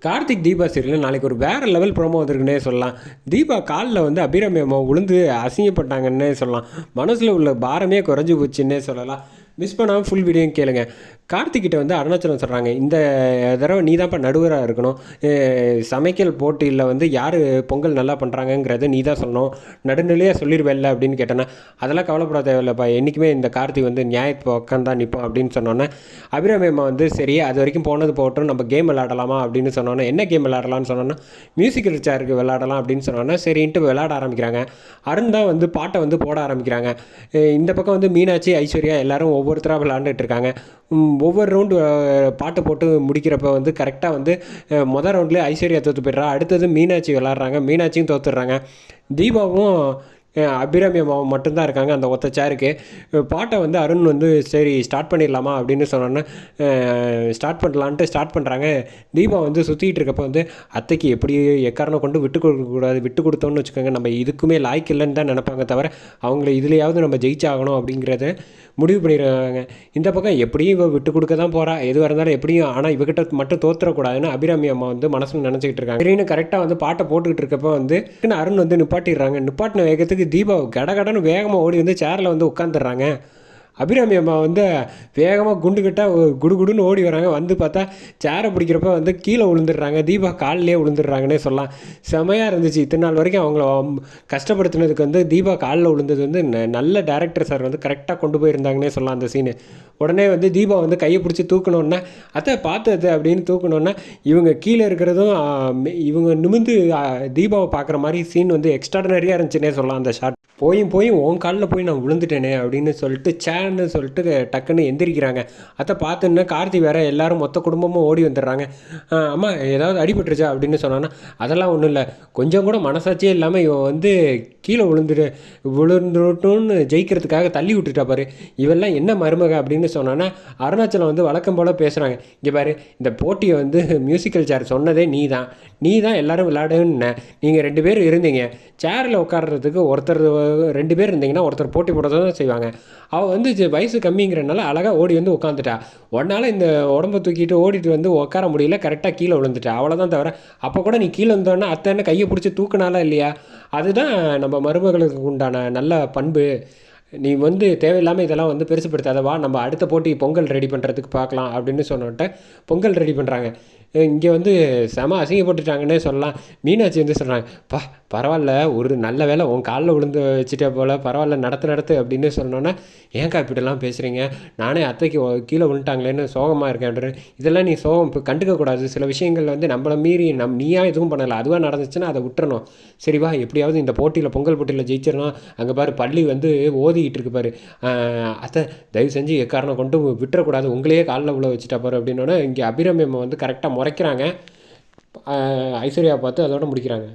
Karthik Deepa serial நாளைக்கு ஒரு வேறு லெவல் ப்ரோமோ வந்திருக்குன்னே சொல்லலாம். தீபா காலில் வந்து அபிராமி அம்மா உளுந்து அசிங்கப்பட்டாங்கன்னே சொல்லலாம். மனசில் உள்ள பாரமே குறைஞ்சி போச்சுன்னே சொல்லலாம். மிஸ் பண்ணாமல் ஃபுல் வீடியோவும் கேளுங்க. கார்த்திக்கிட்ட வந்து அருணாச்சலம் சொல்கிறாங்க, இந்த தடவை நீ தான்ப்பா நடுவராக இருக்கணும். சமைக்கல் போட்டியில் வந்து யார் பொங்கல் நல்லா பண்ணுறாங்கங்கிறத நீ தான் சொல்லணும். நடுநிலையாக சொல்லிடுவேல்ல அப்படின்னு கேட்டேன்னா, அதெல்லாம் கவலைப்பட தேவையில்லப்பா, என்றைக்குமே இந்த கார்த்திக் வந்து நியாயத்து பக்கம் தான் நிற்போம் அப்படின்னு சொன்னோன்னே, அபிராமி அம்மா வந்து சரி அது வரைக்கும் போனது போகட்டும், நம்ம கேம் விளையாடலாமா அப்படின்னு சொன்னோன்னே, என்ன கேம் விளையாடலாம்னு சொன்னோன்னா மியூசிக்கல் சேருக்கு விளையாடலாம் அப்படின்னு சொன்னோன்னே சரின்ட்டு விளையாட ஆரம்பிக்கிறாங்க. அருண் தான் வந்து பாட்டை வந்து போட ஆரம்பிக்கிறாங்க. இந்த பக்கம் வந்து மீனாட்சி ஐஸ்வர்யா எல்லாரும் ஒவ்வொருத்தராக விளையாண்டுட்டு இருக்காங்க. ஒவ்வொரு ரவுண்டு பாட்டு போட்டு முடிக்கிறப்ப வந்து கரெக்டாக வந்து மொதல் ரவுண்ட்லேயே ஐஸ்வர்யா தோற்று போய்ட்றா. அடுத்தது மீனாட்சி விளாட்றாங்க, மீனாட்சியும் தோற்றுடுறாங்க. தீபாவும் அபிராமி அம்மாவும் மட்டும்தான் இருக்காங்க அந்த ஒத்த சேருக்கு. பாட்டை வந்து அருண் வந்து சரி ஸ்டார்ட் பண்ணிடலாமா அப்படின்னு சொன்னோன்னே ஸ்டார்ட் பண்ணலான்ட்டு ஸ்டார்ட் பண்ணுறாங்க. தீபா வந்து சுற்றிக்கிட்டு இருக்கப்போ வந்து அத்தைக்கு எப்படி எக்காரணம் கொண்டு விட்டு கொடுக்கக்கூடாது, விட்டு கொடுத்தோன்னு வச்சுக்கோங்க நம்ம இதுக்குமே லாய்க்கு இல்லைன்னு தான் நினைப்பாங்க தவிர அவங்கள இதுலையாவது நம்ம ஜெயிச்சாகணும் அப்படிங்கிறத முடிவு பண்ணிடுறாங்க. இந்த பக்கம் எப்படியும் இவ விட்டு கொடுக்க தான் போகிறா, எதுவாக இருந்தாலும் எப்படியும், ஆனால் இவகிட்ட மட்டும் தோற்றுறக்கூடாதுன்னு அபிராமி அம்மா வந்து மனசில் நினச்சிக்கிட்டு இருக்காங்க. சரின்னு கரெக்டாக வந்து பாட்டை போட்டுக்கிட்டு இருக்கப்போ வந்து அருண் வந்து நிப்பாட்டிடுறாங்க. நிப்பாட்டின வேகத்துக்கு தீபா கடகடன்னு வேகமாக ஓடி வந்து சேரில் வந்து உட்காந்துடுறாங்க. அபிராமி அம்மா வந்து வேகமாக குண்டுக்கிட்டால் குடுகுடுன்னு ஓடி வராங்க. வந்து பார்த்தா சேரை பிடிக்கிறப்ப வந்து கீழே விழுந்துடுறாங்க. தீபா காலிலே விழுந்துடுறாங்கன்னே சொல்லலாம். செமையாக இருந்துச்சு. இத்தனை நாள் வரைக்கும் அவங்கள கஷ்டப்படுத்தினதுக்கு வந்து தீபா காலில் விழுந்தது வந்து நல்ல டேரக்டர் சார் வந்து கரெக்டாக கொண்டு போயிருந்தாங்கன்னே சொல்லலாம் அந்த சீனு. உடனே வந்து தீபா வந்து கையை பிடிச்சி தூக்கணுன்னா அதை பார்த்தது அப்படின்னு தூக்கணுன்னா இவங்க கீழே இருக்கிறதும் இவங்க நிமிந்து தீபாவை பார்க்குற மாதிரி சீன் வந்து எக்ஸ்ட்ராடனரியாக இருந்துச்சுன்னே சொல்லலாம் அந்த ஷாட். போயும் உன் காலில் போய் நான் விழுந்துட்டேனே அப்படின்னு சொல்லிட்டு சேன்னு சொல்லிட்டு டக்குன்னு எந்திரிக்கிறாங்க. அதை பார்த்துன்னா கார்த்தி வேற எல்லாரும் மொத்த குடும்பமும் ஓடி வந்துடுறாங்க. அம்மா ஏதாவது அடிபட்டுருச்சா அப்படின்னு சொன்னான்னா அதெல்லாம் ஒன்றும் இல்லை, கொஞ்சம் கூட மனசாட்சியே இல்லாமல் இவன் வந்து கீழே விழுந்துட்டோன்னு ஜெயிக்கிறதுக்காக தள்ளி விட்டுட்டா பாரு, இவெல்லாம் என்ன மருமக அப்படின்னு சொன்னான்னா அருணாச்சலம் வந்து வழக்கம் போல் பேசுகிறாங்க. இங்கே பாரு, இந்த போட்டியை வந்து மியூசிக்கல் சேர் சொன்னதே நீ தான் எல்லாரும் விளையாடுன்னு நீங்கள் 2 பேர் இருந்தீங்க. சேரில் உட்காடுறதுக்கு ஒருத்தர் 2 பேர் இருந்தீங்கன்னா ஒருத்தர் போட்டி போட தான் செய்வாங்க. அவள் வந்து வயசு கம்மிங்கிறனால அழகாக ஓடி வந்து உட்காந்துட்டா. உடனால இந்த உடம்பை தூக்கிட்டு ஓடிட்டு வந்து உட்கார முடியல, கரெக்டாக கீழே விழுந்துட்டா, அவ்வளோதான். தவிர அப்போ கூட நீ கீழே வந்தோன்னா அத்தனை கையை பிடிச்சி தூக்கினாலா இல்லையா, அதுதான் நம்ம மருமகளுக்கு உண்டான நல்ல பண்பு. நீ வந்து தேவையில்லாமல் இதெல்லாம் வந்து பெருசுப்படுத்தாதவா, நம்ம அடுத்த போட்டி பொங்கல் ரெடி பண்ணுறதுக்கு பார்க்கலாம் அப்படின்னு சொன்னோன்ட்டு பொங்கல் ரெடி பண்ணுறாங்க. இங்கே வந்து செம அசிங்கப்பட்டுட்டாங்கன்னே சொல்லலாம். மீனாட்சி வந்து சொல்கிறாங்க, பரவாயில்ல, ஒரு நல்ல வேலை உன் காலில் விழுந்து வச்சுட்டே போல், பரவாயில்ல நடத்து அப்படின்னு சொன்னோன்னே ஏன்க்கா இப்படிலாம் பேசுகிறீங்க, நானே அத்தைக்கு கீழே விழுந்துட்டாங்களேன்னு சோகமாக இருக்கேன். இதெல்லாம் நீ சோகம் இப்போ கண்டுக்கக்கூடாது. சில விஷயங்கள் வந்து நம்மளை மீறி நீயா எதுவும் பண்ணலை, அதுவாக நடந்துச்சுன்னா அதை விட்டுறணும். சரிவா, எப்படியாவது இந்த போட்டியில் பொங்கல் போட்டியில் ஜெயிச்சிடணும். அங்கே பாரு பள்ளி வந்து ஓதிக்கிட்டு இருக்கு பாரு, அத்தை தயவு செஞ்சு எக்காரணம் கொண்டு விட்டுறக்கூடாது, உங்களையே காலில் விழ வச்சுட்டா பாரு அப்படின்னோடனே இங்கே அபிராமி அம்மா வந்து கரெக்டாக முறைக்கிறாங்க. ஐஸ்வர்யா பார்த்து அதோட முடிக்கிறாங்க.